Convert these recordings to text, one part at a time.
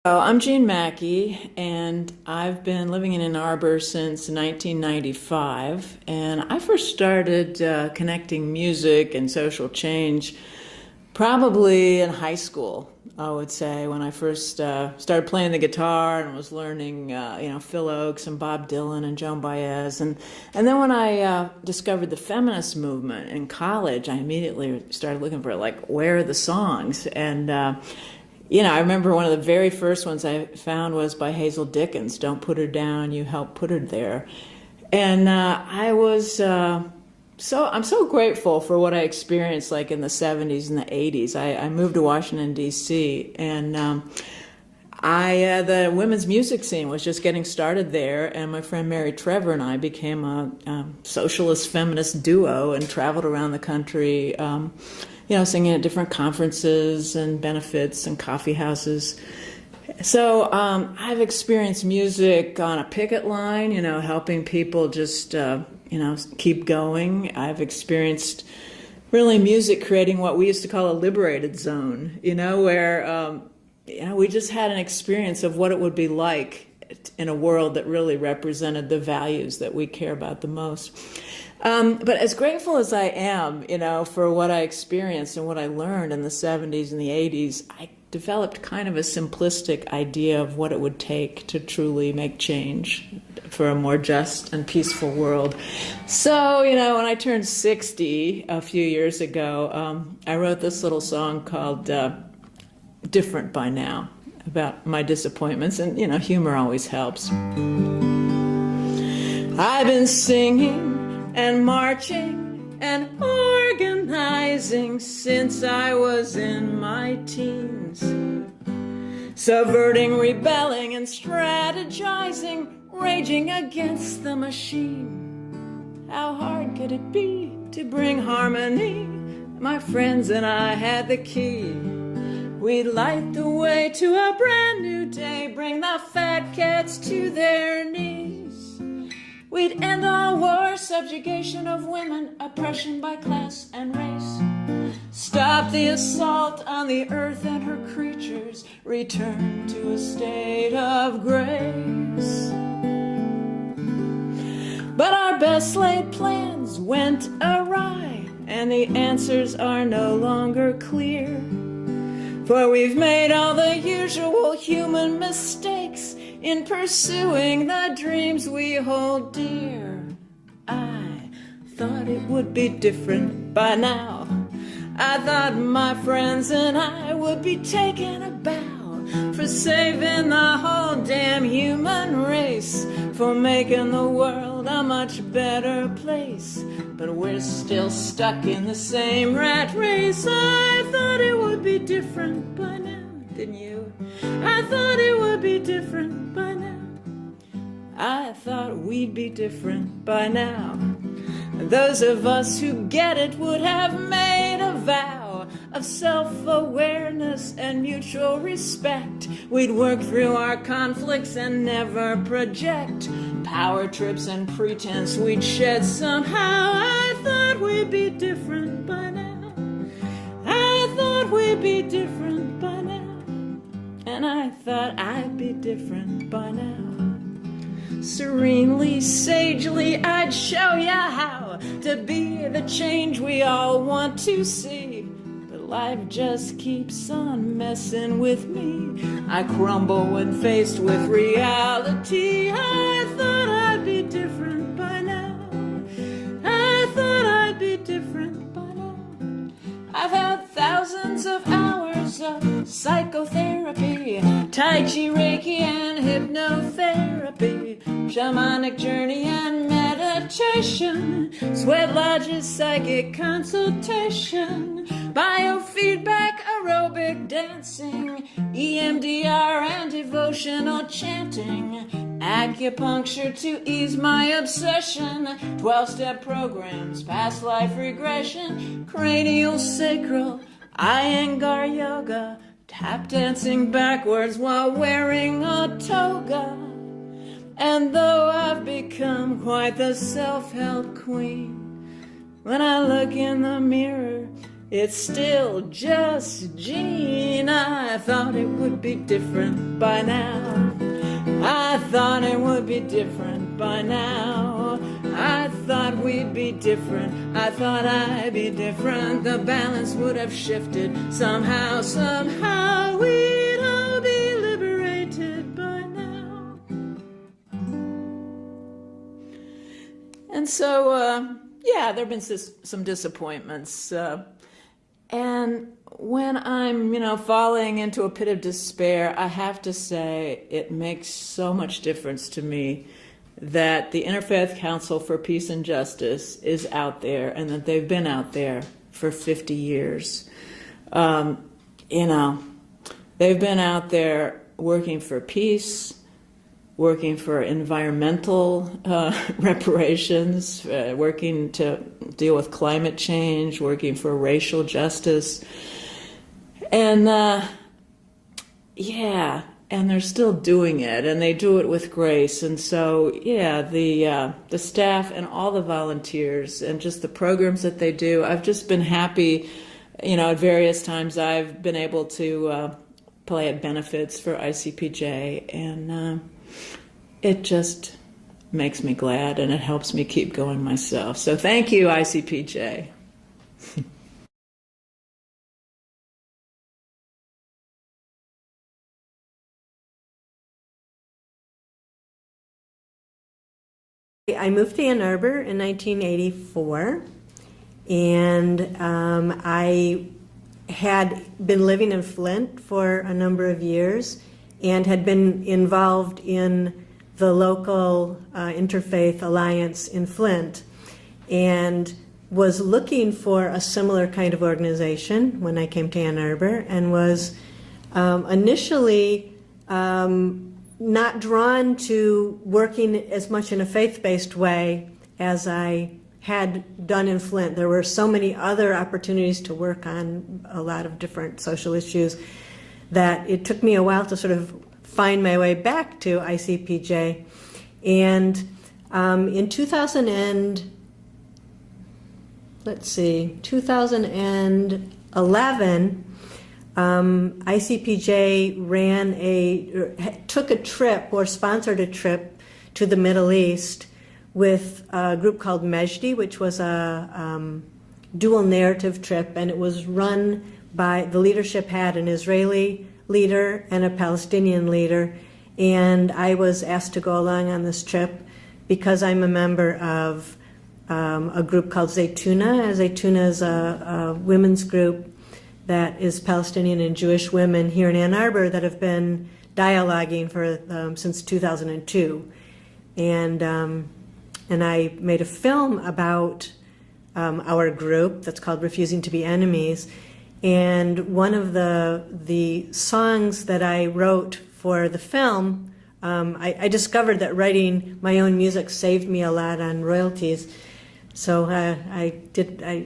I'm Jean Mackey, and I've been living in Ann Arbor since 1995. And I first started connecting music and social change probably in high school, I would say, when I first started playing the guitar and was learning, Phil Oakes and Bob Dylan and Joan Baez. And then when I discovered the feminist movement in college, I immediately started looking for, where are the songs? And I remember one of the very first ones I found was by Hazel Dickens, "Don't Put Her Down, You Help Put Her There." And I'm so grateful for what I experienced in the 70s and the 80s. I moved to Washington, D.C., and the women's music scene was just getting started there, and my friend Mary Trevor and I became a socialist feminist duo and traveled around the country singing at different conferences and benefits and coffee houses. So I've experienced music on a picket line, helping people just, keep going. I've experienced really music creating what we used to call a liberated zone, where, we just had an experience of what it would be like in a world that really represented the values that we care about the most. But as grateful as I am, for what I experienced and what I learned in the 70s and the 80s, I developed kind of a simplistic idea of what it would take to truly make change for a more just and peaceful world. So, when I turned 60 a few years ago, I wrote this little song called "Different by Now," about my disappointments, and, humor always helps. I've been singing and marching and organizing since I was in my teens, subverting, rebelling, and strategizing, raging against the machine. How hard could it be to bring harmony? My friends and I had the key. We'd light the way to a brand new day, bring the fat cats to their knees. We'd end all war, subjugation of women, oppression by class and race. Stop the assault on the earth and her creatures, return to a state of grace. But our best laid plans went awry, and the answers are no longer clear. For we've made all the usual human mistakes in pursuing the dreams we hold dear. I thought it would be different by now. I thought my friends and I would be taking a bow for saving the whole damn human race, for making the world a much better place. But we're still stuck in the same rat race. I thought it would be different by now, didn't you? I thought it would be different by now. I thought we'd be different by now. Those of us who get it would have made a vow of self-awareness and mutual respect. We'd work through our conflicts and never project power trips and pretense we'd shed somehow. I thought we'd be different by now. I thought we'd be different by now. And I thought I'd be different by now. Serenely, sagely, I'd show ya how to be the change we all want to see. But life just keeps on messing with me. I crumble when faced with reality. I thought I'd be different by now. I thought I'd be different by now. I've had thousands of hours of psychotherapy, Tai Chi, Reiki, and hypnotherapy, shamanic journey and meditation, sweat lodges, psychic consultation, biofeedback, aerobic dancing, EMDR and devotional chanting, acupuncture to ease my obsession, 12-step programs, past life regression, cranial sacral, Iyengar yoga, tap dancing backwards while wearing a toga. And though I've become quite the self-help queen, when I look in the mirror, It's still just Gene. I thought it would be different by now. I thought it would be different by now. I thought we'd be different. I thought I'd be different. The balance would have shifted. Somehow, somehow we'd all be liberated by now. And so, yeah, there have been some disappointments. And when I'm, falling into a pit of despair, I have to say it makes so much difference to me that the Interfaith Council for Peace and Justice is out there and that they've been out there for 50 years. They've been out there working for peace, working for environmental reparations, working to deal with climate change, working for racial justice. And and they're still doing it, and they do it with grace. And so, the staff and all the volunteers and just the programs that they do, I've just been happy, at various times I've been able to play at benefits for ICPJ, and it just makes me glad, and it helps me keep going myself. So thank you, ICPJ. I moved to Ann Arbor in 1984, and I had been living in Flint for a number of years and had been involved in the local Interfaith Alliance in Flint, and was looking for a similar kind of organization when I came to Ann Arbor, and was initially not drawn to working as much in a faith-based way as I had done in Flint. There were so many other opportunities to work on a lot of different social issues that it took me a while to sort of find my way back to ICPJ. And in 2011, ICPJ took a trip or sponsored a trip to the Middle East with a group called Mejdi, which was a dual narrative trip, and it was run by, the leadership had an Israeli leader and a Palestinian leader, and I was asked to go along on this trip because I'm a member of a group called Zaytuna. Zaytuna is a women's group that is Palestinian and Jewish women here in Ann Arbor that have been dialoguing for since 2002, and I made a film about our group that's called "Refusing to Be Enemies," and one of the songs that I wrote for the film, I discovered that writing my own music saved me a lot on royalties. So I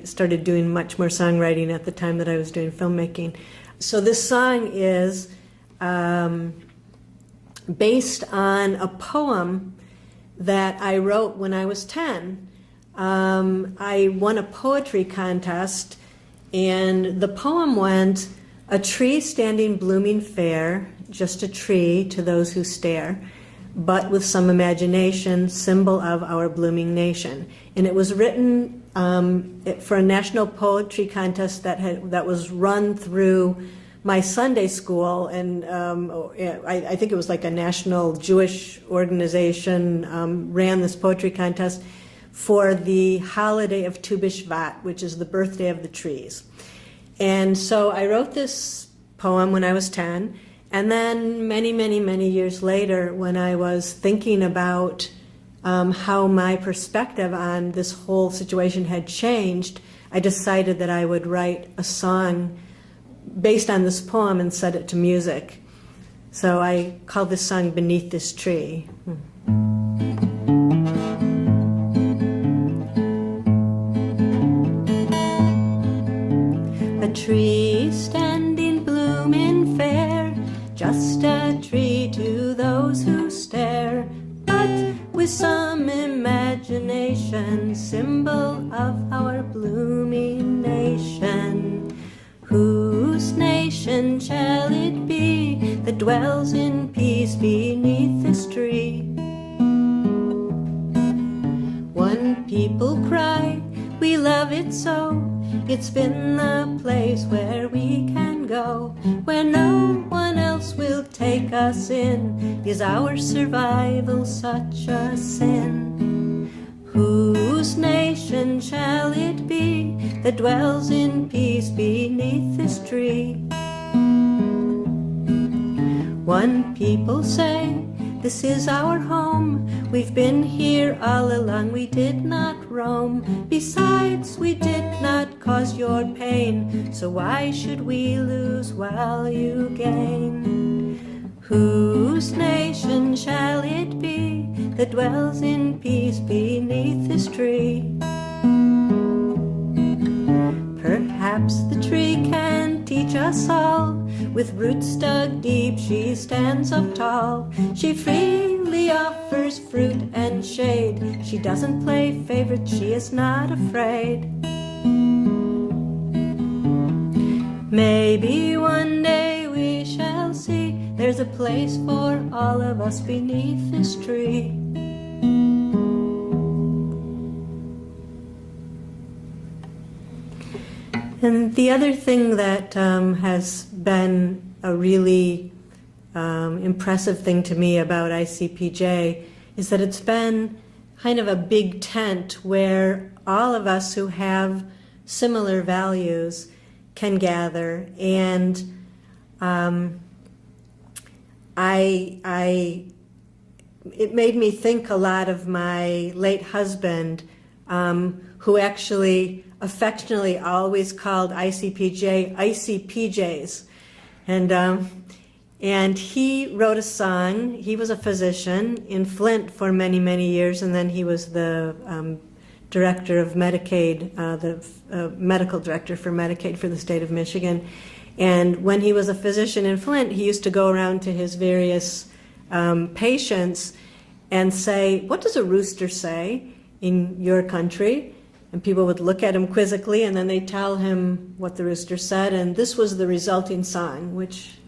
started doing much more songwriting at the time that I was doing filmmaking. So this song is based on a poem that I wrote when I was 10. I won a poetry contest, and the poem went, "A tree standing blooming fair, just a tree to those who stare, but with some imagination, symbol of our blooming nation." And it was written for a national poetry contest that was run through my Sunday school, and I think it was like a national Jewish organization ran this poetry contest for the holiday of Tu B'Shvat, which is the birthday of the trees. And so I wrote this poem when I was 10, and then many, many, many years later, when I was thinking about how my perspective on this whole situation had changed, I decided that I would write a song based on this poem and set it to music. So I called this song "Beneath This Tree." A tree standing blooming fair, just a tree to those who stare, but with some imagination, symbol of our blooming nation. that dwells in peace beneath this tree. One people cry, we love it so. It's been the place where we can go, where no one else will take us in. Is our survival such a sin? Whose nation shall it be that dwells in peace beneath this tree? One people say, this is our home. We've been here all along, we did not roam. Besides, we did not cause your pain, so why should we lose while you gain? Whose nation shall it be that dwells in peace beneath this tree? Perhaps the tree can teach us all. With roots dug deep, she stands up tall. She freely offers fruit and shade. She doesn't play favorite, she is not afraid. Maybe one day we shall see there's a place for all of us beneath this tree. And the other thing that has been a really impressive thing to me about ICPJ is that it's been kind of a big tent where all of us who have similar values can gather. And it made me think a lot of my late husband, who actually affectionately always called ICPJ Icy PJs. And he wrote a song. He was a physician in Flint for many, many years, and then he was the director of Medicaid, the medical director for Medicaid for the state of Michigan. And when he was a physician in Flint, he used to go around to his various patients and say, what does a rooster say in your country? And people would look at him quizzically, and then they'd tell him what the rooster said, and this was the resulting song, which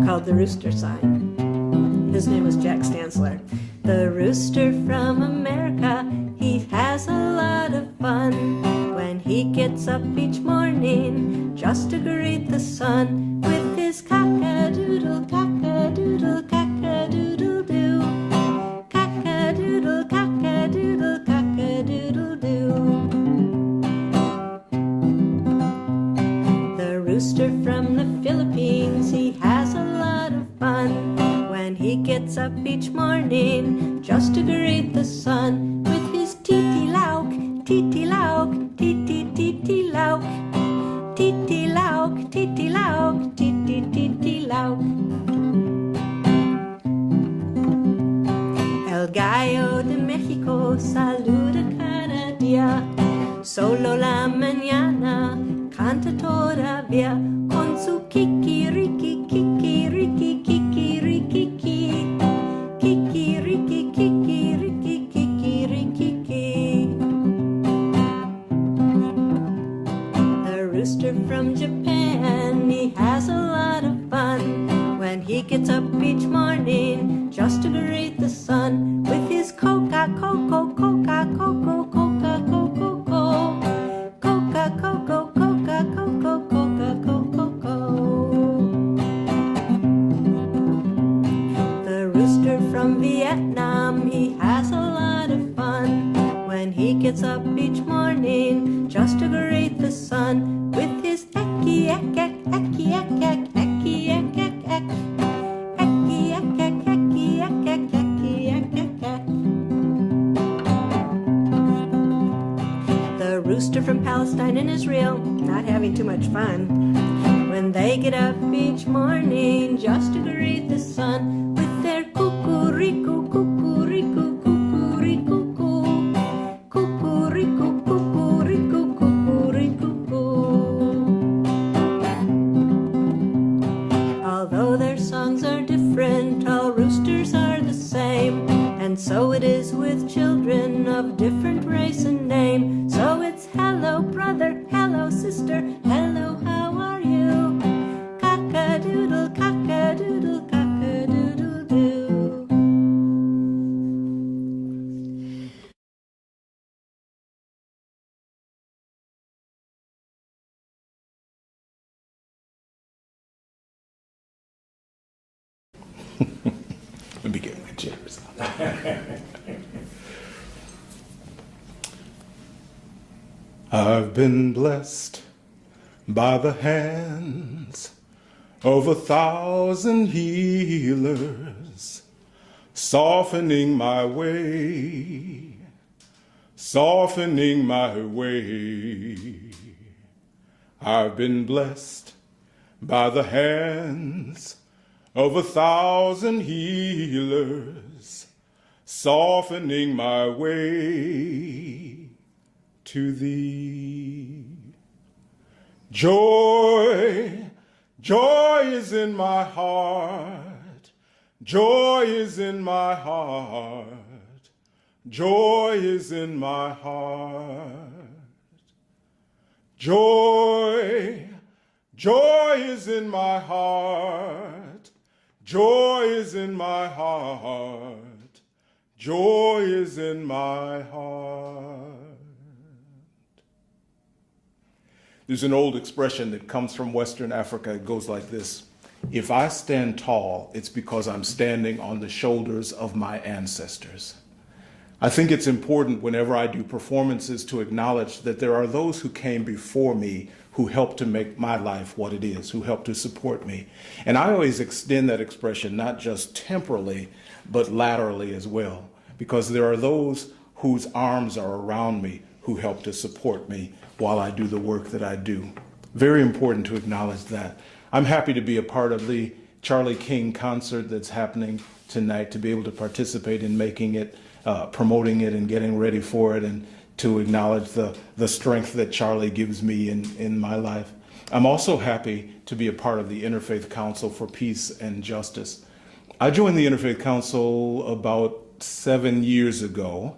called the Rooster Song. His name was Jack Stansler. The rooster from America, he has a lot of fun when he gets up each morning just to greet the sun with his cock-a-doodle, cock-a-doodle, cock-a-doodle-doo. Cock-a-doodle, cock-a-doodle, cock-a-doodle-doo. The rooster from the Philippines, he has a lot of fun when he gets up each morning just to greet the sun with his titi-lauk, titi-lauk, titi-titi-lauk, titi-lauk, titi-lauk, titi-titi-lauk. El gallo de México saluda cada día, solo la mañana canta todavía con su kikiriki, kikiriki, kikiriki, kikiriki, kikiriki, kikiriki. The rooster from Japan, he has a lot of fun when he gets up each morning just to greet the sun with his coca-coco, coca-coco, coca-coco, coca-coco, coca-coco, coca-coco. The rooster from Vietnam, he has a lot of fun when he gets up each morning just to greet the sun with his eki-ek-ek, eki-ek-ek, eki-ek-ek-ek. The rooster from Palestine and Israel, not having too much fun when they get up each morning just to greet the sun with their cuckoo-rico, cuckoo-rico, cuckoo-rico, cuckoo-rico, cuckoo-rico, cuckoo-rico. Although their songs are different, all roosters are the same, and so it is with children of different race and name. So it's hello brother, hello sister, hello how are you? Cock-a-doodle, cock Let me get my chairs out. I've been blessed by the hands of 1,000 healers, softening my way, softening my way. I've been blessed by the hands of 1,000 healers, softening my way to thee. Joy, joy is in my heart, joy is in my heart, joy is in my heart. Joy, joy is in my heart, joy is in my heart, joy is in my heart. There's an old expression that comes from Western Africa. It goes like this: if I stand tall, it's because I'm standing on the shoulders of my ancestors. I think it's important whenever I do performances to acknowledge that there are those who came before me who helped to make my life what it is, who helped to support me. And I always extend that expression not just temporally, but laterally as well, because there are those whose arms are around me who help to support me while I do the work that I do. Very important to acknowledge that. I'm happy to be a part of the Charlie King concert that's happening tonight, to be able to participate in making it, promoting it and getting ready for it, and to acknowledge the strength that Charlie gives me in my life. I'm also happy to be a part of the Interfaith Council for Peace and Justice. I joined the Interfaith Council about 7 years ago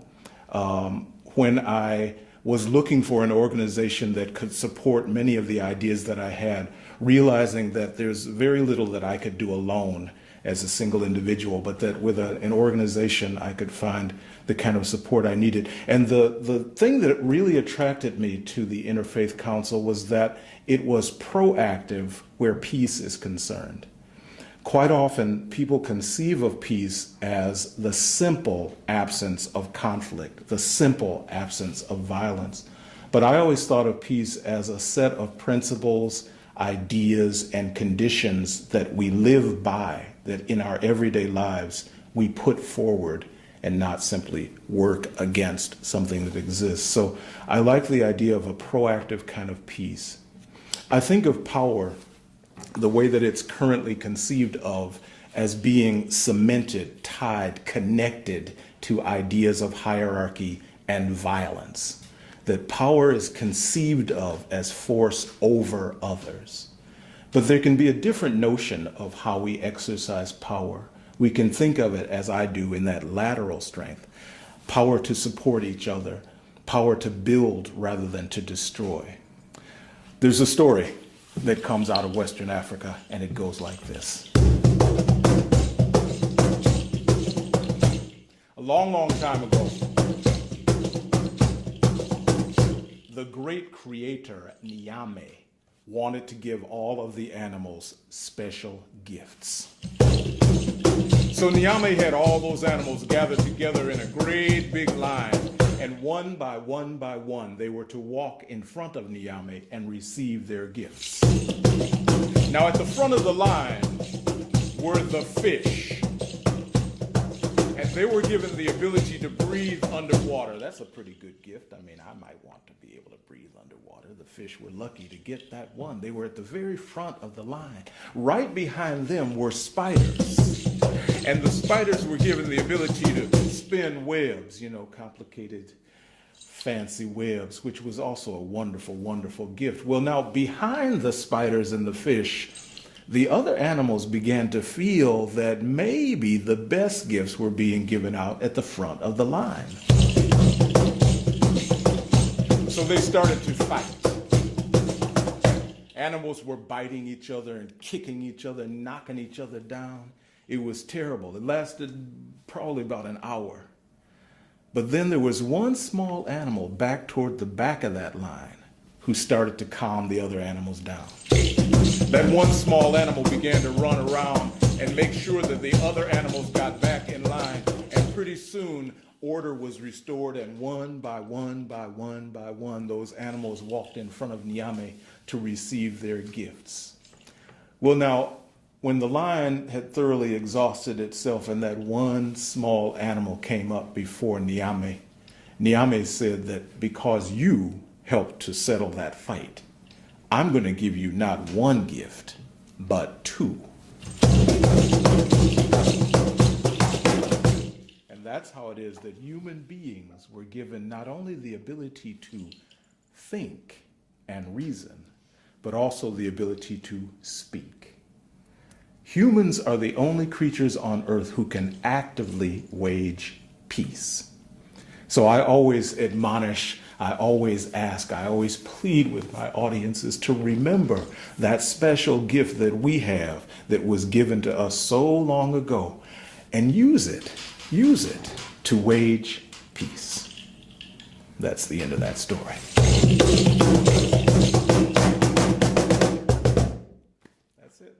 when I was looking for an organization that could support many of the ideas that I had, realizing that there's very little that I could do alone as a single individual, but that with an organization I could find the kind of support I needed. And the thing that really attracted me to the Interfaith Council was that it was proactive where peace is concerned. Quite often, people conceive of peace as the simple absence of conflict, the simple absence of violence. But I always thought of peace as a set of principles, ideas, and conditions that we live by, that in our everyday lives we put forward and not simply work against something that exists. So I like the idea of a proactive kind of peace. I think of power, the way that it's currently conceived of, as being cemented, tied, connected to ideas of hierarchy and violence. That power is conceived of as force over others. But there can be a different notion of how we exercise power. We can think of it, as I do, in that lateral strength. Power to support each other, power to build rather than to destroy. There's a story that comes out of Western Africa, and it goes like this. A long, long time ago, the great creator, Nyame, wanted to give all of the animals special gifts. So Nyame had all those animals gathered together in a great big line, and one by one, they were to walk in front of Nyame and receive their gifts. Now at the front of the line were the fish, and they were given the ability to breathe underwater. That's a pretty good gift. I mean, I might want to be able to breathe underwater. The fish were lucky to get that one. They were at the very front of the line. Right behind them were spiders. And the spiders were given the ability to spin webs, complicated, fancy webs, which was also a wonderful, wonderful gift. Well, now behind the spiders and the fish, the other animals began to feel that maybe the best gifts were being given out at the front of the line. So they started to fight. Animals were biting each other and kicking each other and knocking each other down. It was terrible. It lasted probably about an hour. But then there was one small animal back toward the back of that line who started to calm the other animals down. That one small animal began to run around and make sure that the other animals got back in line. And pretty soon, order was restored, and one by one by one by one, those animals walked in front of Nyame to receive their gifts. Well, now, when the line had thoroughly exhausted itself and that one small animal came up before Nyame, Nyame said that because you helped to settle that fight, I'm going to give you not one gift, but two. And that's how it is that human beings were given not only the ability to think and reason, but also the ability to speak. Humans are the only creatures on earth who can actively wage peace. So I always admonish, I always ask, I always plead with my audiences to remember that special gift that we have that was given to us so long ago, and use it to wage peace. That's the end of that story. That's it.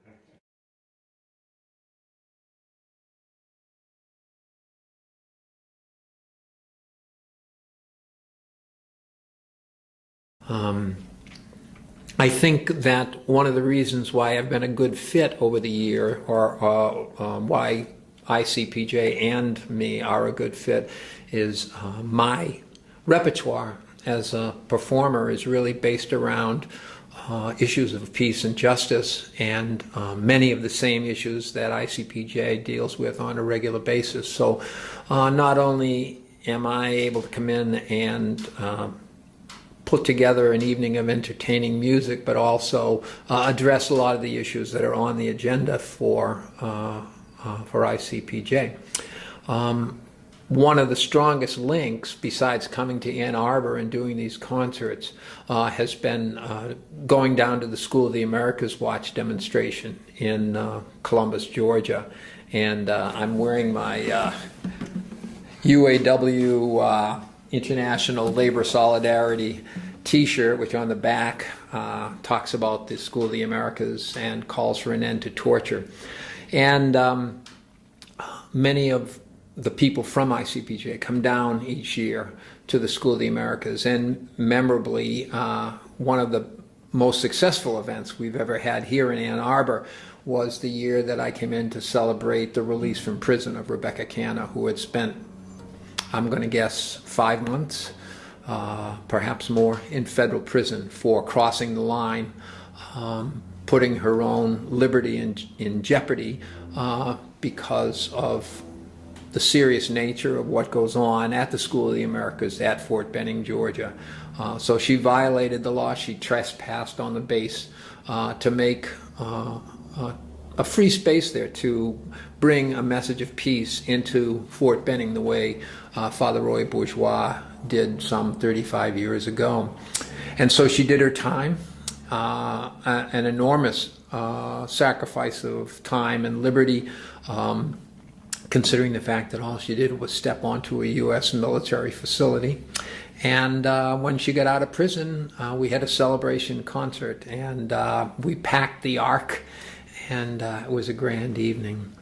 I think that one of the reasons why I've been a good fit over the year, or why ICPJ and me are a good fit, is my repertoire as a performer is really based around issues of peace and justice, and many of the same issues that ICPJ deals with on a regular basis. So not only am I able to come in and put together an evening of entertaining music, but also address a lot of the issues that are on the agenda for ICPJ. One of the strongest links, besides coming to Ann Arbor and doing these concerts, has been going down to the School of the Americas Watch demonstration in Columbus, Georgia. And I'm wearing my UAW International Labor Solidarity t-shirt, which on the back talks about the School of the Americas and calls for an end to torture. And many of the people from ICPJ come down each year to the School of the Americas, and memorably, one of the most successful events we've ever had here in Ann Arbor was the year that I came in to celebrate the release from prison of Rebecca Canna, who had spent, I'm going to guess, 5 months, perhaps more, in federal prison for crossing the line, putting her own liberty in jeopardy because of the serious nature of what goes on at the School of the Americas at Fort Benning, Georgia. So she violated the law. She trespassed on the base to make a free space there to bring a message of peace into Fort Benning the way Father Roy Bourgeois did some 35 years ago. And so she did her time, an enormous sacrifice of time and liberty, considering the fact that all she did was step onto a U.S. military facility. And when she got out of prison, we had a celebration concert, and we packed the Ark, and it was a grand evening.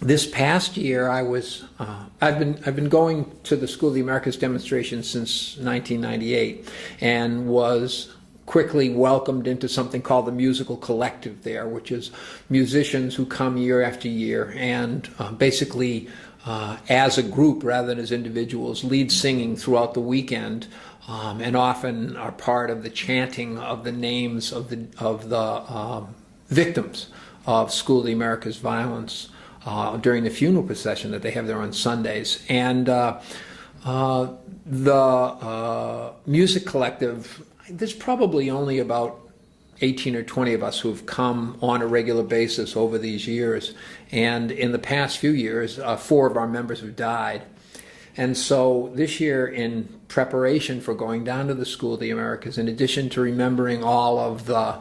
This past year, I've been going to the School of the Americas demonstration since 1998, and was quickly welcomed into something called the Musical Collective there, which is musicians who come year after year and basically as a group rather than as individuals lead singing throughout the weekend, and often are part of the chanting of the names of the victims of School of the Americas violence during the funeral procession that they have there on Sundays. And the Music Collective, there's probably only about 18 or 20 of us who've come on a regular basis over these years. And in the past few years, 4 of our members have died. And so this year, in preparation for going down to the School of the Americas, in addition to remembering all of the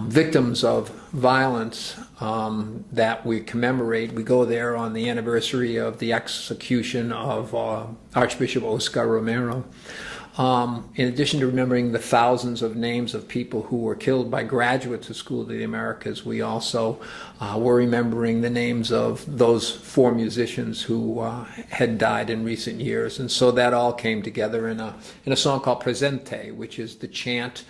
victims of violence that we commemorate, we go there on the anniversary of the execution of Archbishop Oscar Romero. In addition to remembering the thousands of names of people who were killed by graduates of School of the Americas, we also were remembering the names of those 4 musicians who had died in recent years. And so that all came together in a song called Presente, which is the chant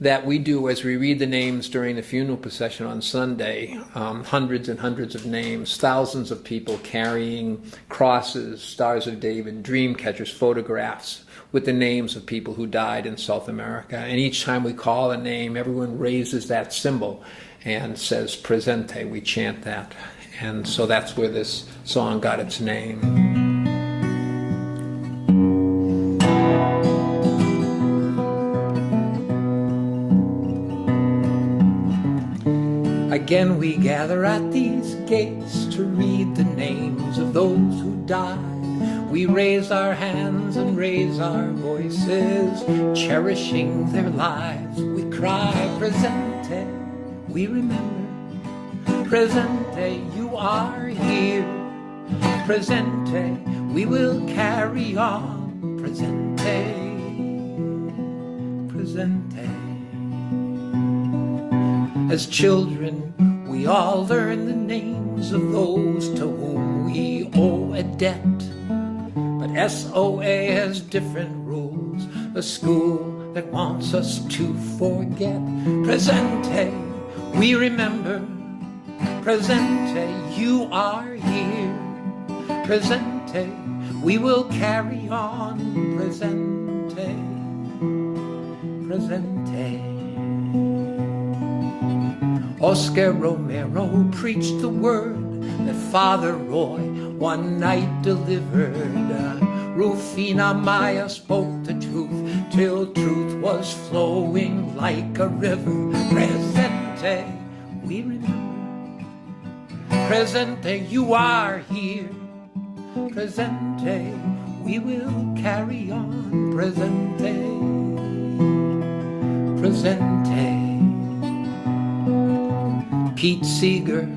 that we do as we read the names during the funeral procession on Sunday. Hundreds and hundreds of names, thousands of people carrying crosses, Stars of David, dream catchers, photographs with the names of people who died in South America. And each time we call a name, everyone raises that symbol and says Presente. We chant that. And so that's where this song got its name. Again we gather at these gates to read the names of those who died. We raise our hands and raise our voices, cherishing their lives. We cry, Presente, we remember. Presente, you are here. Presente, we will carry on. Presente, Presente. As children, we all learn the names of those to whom we owe a debt. But SOA has different rules, a school that wants us to forget. Presente, we remember. Presente, you are here. Presente, we will carry on. Presente, Presente. Oscar Romero preached the word that Father Roy one night delivered. Rufina Maya spoke the truth till truth was flowing like a river. Presente, we remember. Presente, you are here. Presente, we will carry on. Presente, Presente. Pete Seeger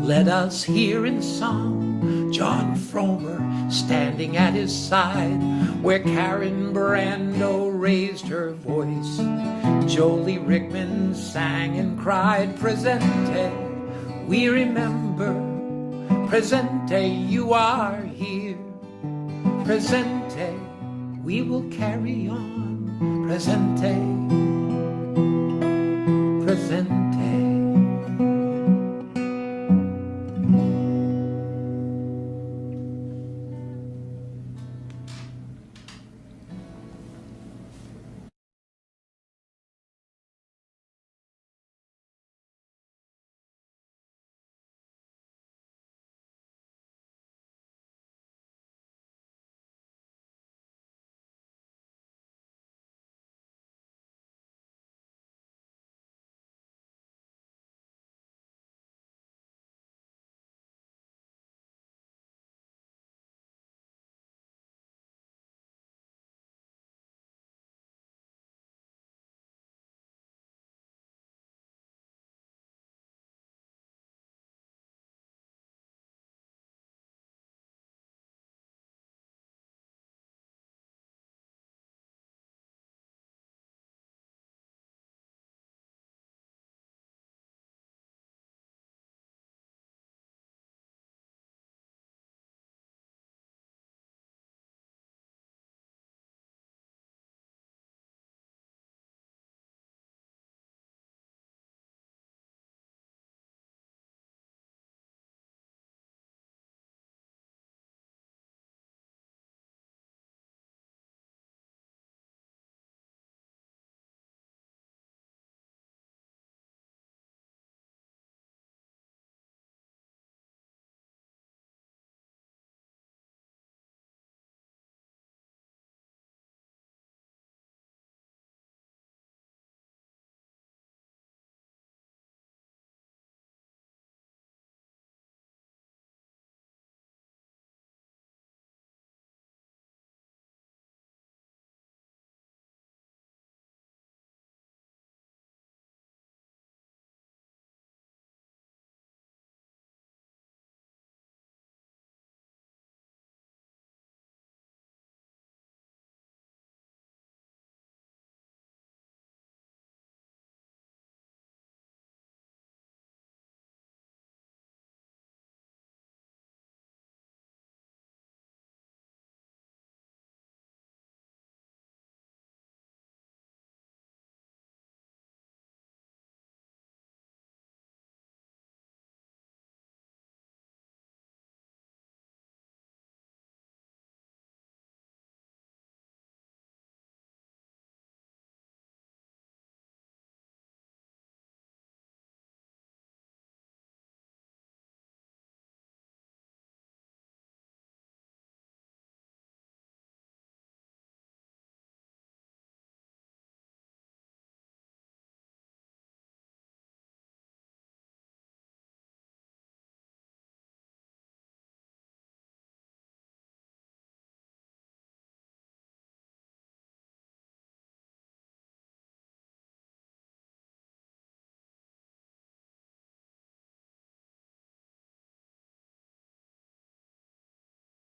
led us here in song, John Fromer standing at his side, where Karen Brando raised her voice. Jolie Rickman sang and cried, Presente, we remember. Presente, you are here. Presente, we will carry on. Presente, Presente.